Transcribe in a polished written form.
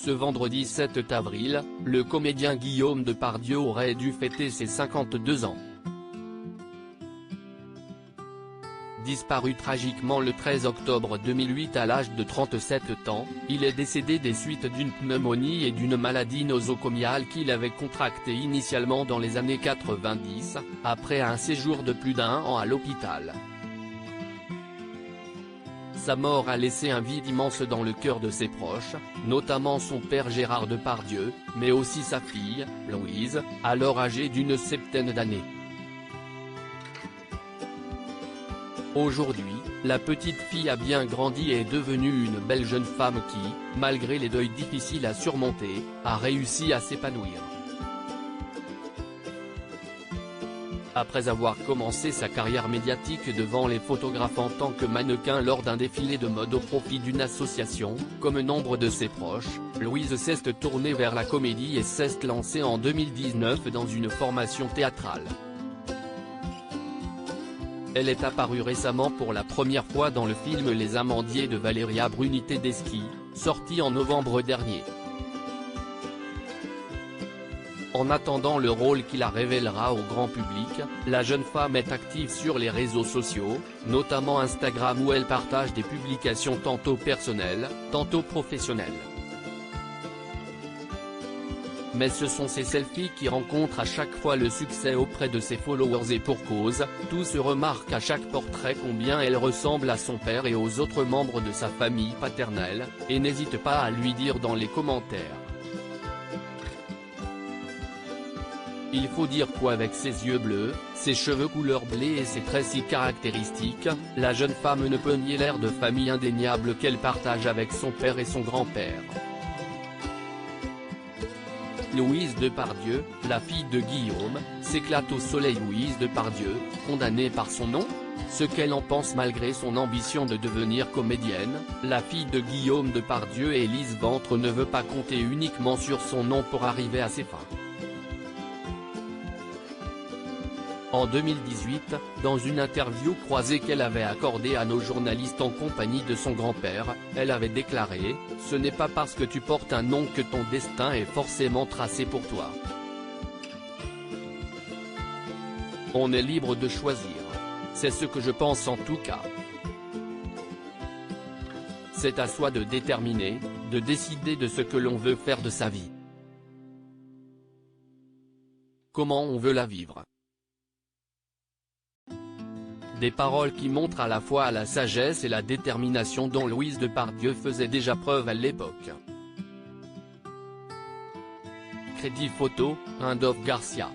Ce vendredi 7 avril, le comédien Guillaume Depardieu aurait dû fêter ses 52 ans. Disparu tragiquement le 13 octobre 2008 à l'âge de 37 ans, il est décédé des suites d'une pneumonie et d'une maladie nosocomiale qu'il avait contractée initialement dans les années 90, après un séjour de plus d'1 an à l'hôpital. Sa mort a laissé un vide immense dans le cœur de ses proches, notamment son père Gérard Depardieu, mais aussi sa fille, Louise, alors âgée d'une septaine d'années. Aujourd'hui, la petite fille a bien grandi et est devenue une belle jeune femme qui, malgré les deuils difficiles à surmonter, a réussi à s'épanouir. Après avoir commencé sa carrière médiatique devant les photographes en tant que mannequin lors d'un défilé de mode au profit d'une association, comme nombre de ses proches, Louise s'est tournée vers la comédie et s'est lancée en 2019 dans une formation théâtrale. Elle est apparue récemment pour la première fois dans le film Les Amandiers de Valeria Bruni Tedeschi, sorti en novembre dernier. En attendant le rôle qui la révélera au grand public, la jeune femme est active sur les réseaux sociaux, notamment Instagram où elle partage des publications tantôt personnelles, tantôt professionnelles. Mais ce sont ces selfies qui rencontrent à chaque fois le succès auprès de ses followers et pour cause, tous remarquent à chaque portrait combien elle ressemble à son père et aux autres membres de sa famille paternelle, et n'hésitent pas à lui dire dans les commentaires. Il faut dire qu'avec ses yeux bleus, ses cheveux couleur blé et ses traits si caractéristiques, la jeune femme ne peut nier l'air de famille indéniable qu'elle partage avec son père et son grand-père. Louise Depardieu, la fille de Guillaume, s'éclate au soleil. Louise Depardieu, condamnée par son nom? Ce qu'elle en pense malgré son ambition de devenir comédienne, la fille de Guillaume Depardieu et Lise Ventre ne veut pas compter uniquement sur son nom pour arriver à ses fins. En 2018, dans une interview croisée qu'elle avait accordée à nos journalistes en compagnie de son grand-père, elle avait déclaré « Ce n'est pas parce que tu portes un nom que ton destin est forcément tracé pour toi. On est libre de choisir. C'est ce que je pense en tout cas. C'est à soi de déterminer, de décider de ce que l'on veut faire de sa vie. Comment on veut la vivre. » Des paroles qui montrent à la fois la sagesse et la détermination dont Louise Depardieu faisait déjà preuve à l'époque. Crédit photo, Randolph Garcia.